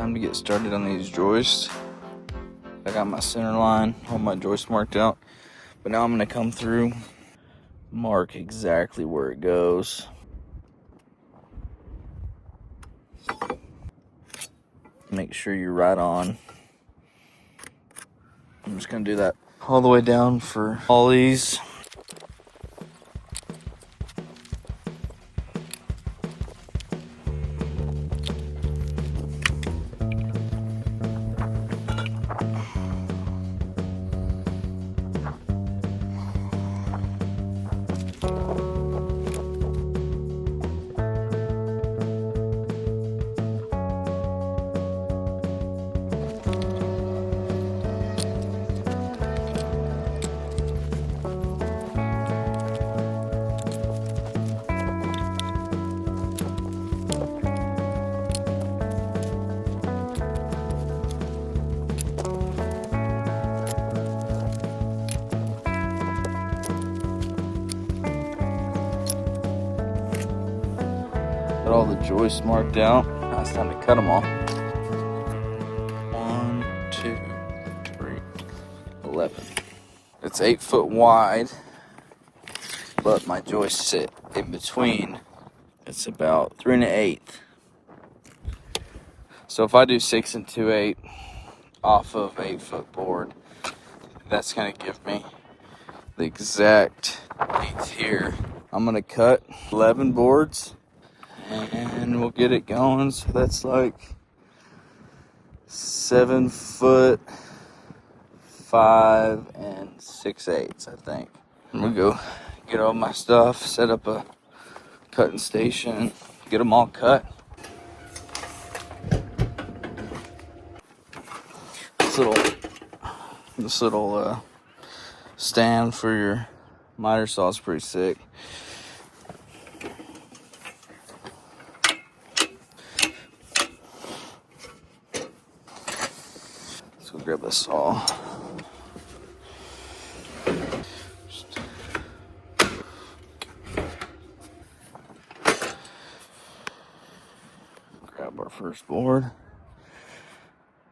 Time to get started on these joists. I got my center line, all my joists marked out, but now I'm going to come through, mark exactly where it goes. Make sure you're right on. I'm just going to do that all the way down for all these. Got all the joists marked out. Now it's time to cut them off. 1, 2, 3, 11. It's 8 foot wide, but my joists sit in between. It's about 3 1/8. So if I do 6 2/8 off of 8 foot board, that's gonna give me the exact length here. I'm gonna cut 11 boards and we'll get it going. So that's like 7 foot 5 6/8, I think. I'm gonna go get all my stuff, set up a cutting station, get them all cut. This little stand for your miter saw is pretty sick. Let's go grab the saw. Grab our first board. I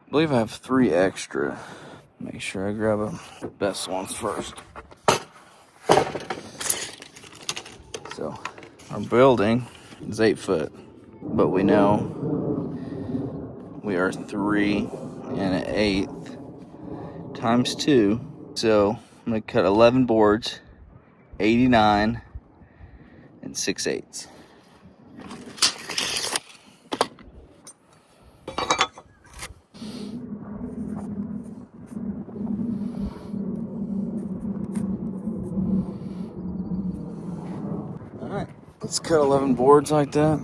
believe I have 3 extra. Make sure I grab the best ones first. So our building is 8 foot, but we know we are 3 1/8 times 2. So I'm gonna cut 11 boards, 89 6/8. Alright, let's cut 11 boards like that.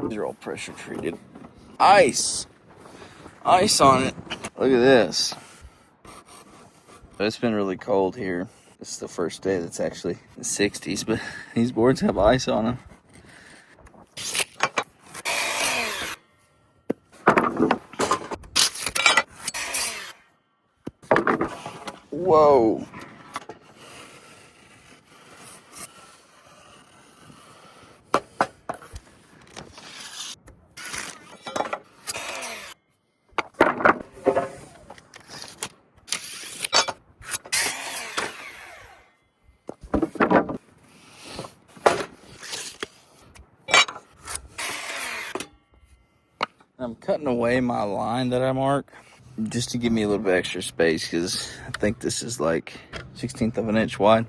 These are all pressure treated. Ice on it. Look at this. It's been really cold here. This is the first day that's actually the 60s, but these boards have ice on them. Whoa. I'm cutting away my line that I mark just to give me a little bit extra space, because I think this is like 1/16 of an inch wide.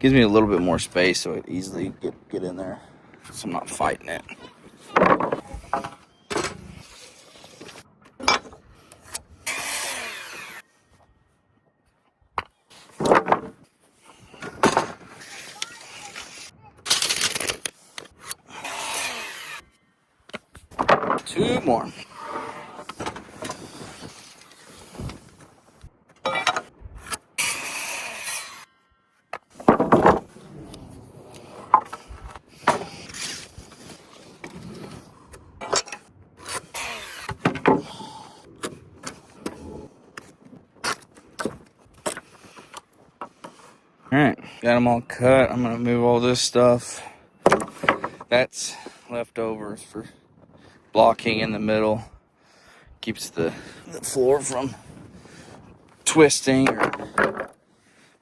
Gives me a little bit more space so it easily get in there, so I'm not fighting it. Two more. Got them all cut. I'm gonna move all this stuff. That's leftovers for blocking in the middle. Keeps the floor from twisting or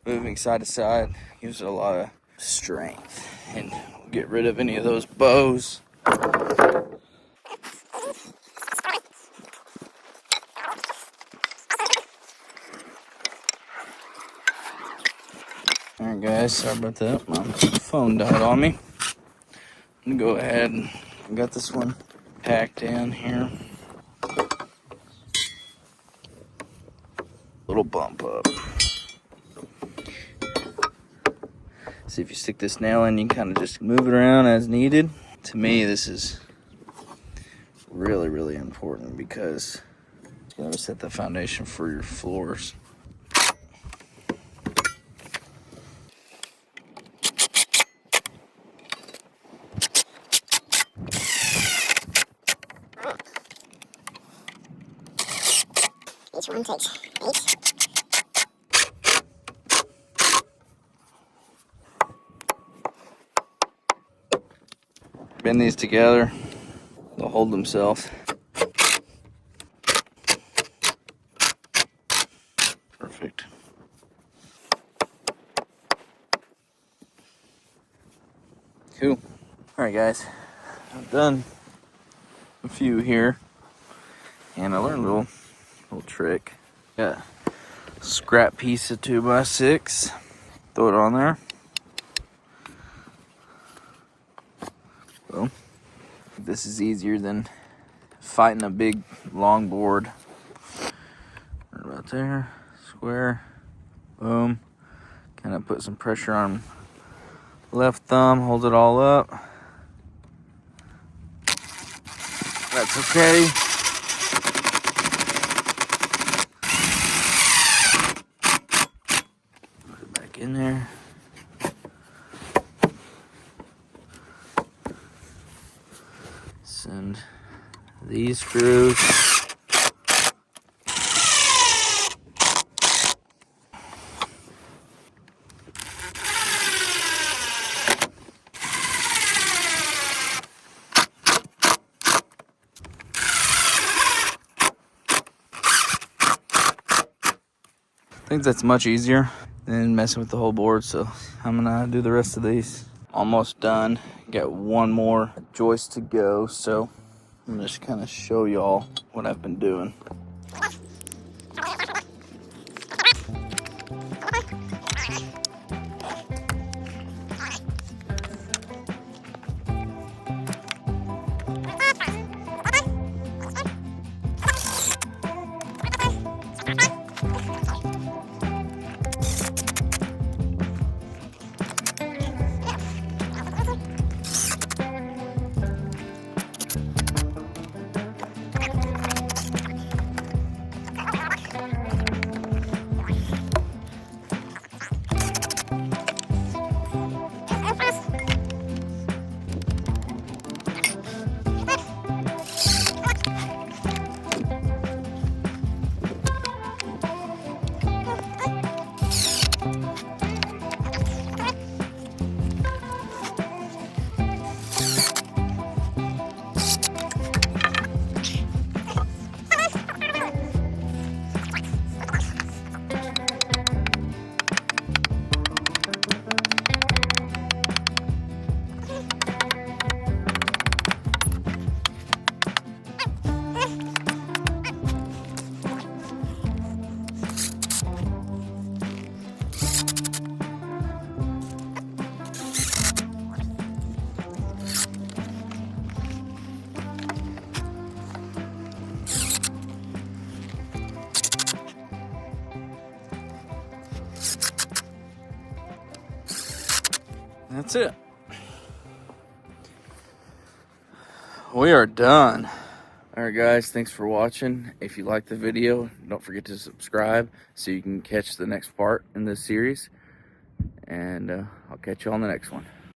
moving side to side. Gives it a lot of strength. And we'll get rid of any of those bows. Alright guys, sorry about that. My phone died on me. I'm gonna go ahead and I got this one packed in here. Little bump up. See, if you stick this nail in, you can kind of just move it around as needed. To me, this is really, really important because it's gonna set the foundation for your floors. Each one takes 8. Bend these together, they'll hold themselves. Perfect. Cool. Alright guys, I've done a few here and I learned a little trick. Got a scrap piece of 2x6, throw it on there. Boom. This is easier than fighting a big long board. Right about there, square, boom. Kind of put some pressure on left thumb, hold it all up. That's okay. Put it back in there. Send these screws. I think that's much easier than messing with the whole board, so I'm gonna do the rest of these. Almost done. Got one more joist to go, so I'm gonna just kind of show y'all what I've been doing. That's it. We are done. Alright guys, thanks for watching. If you liked the video, don't forget to subscribe so you can catch the next part in this series. And I'll catch you on the next one.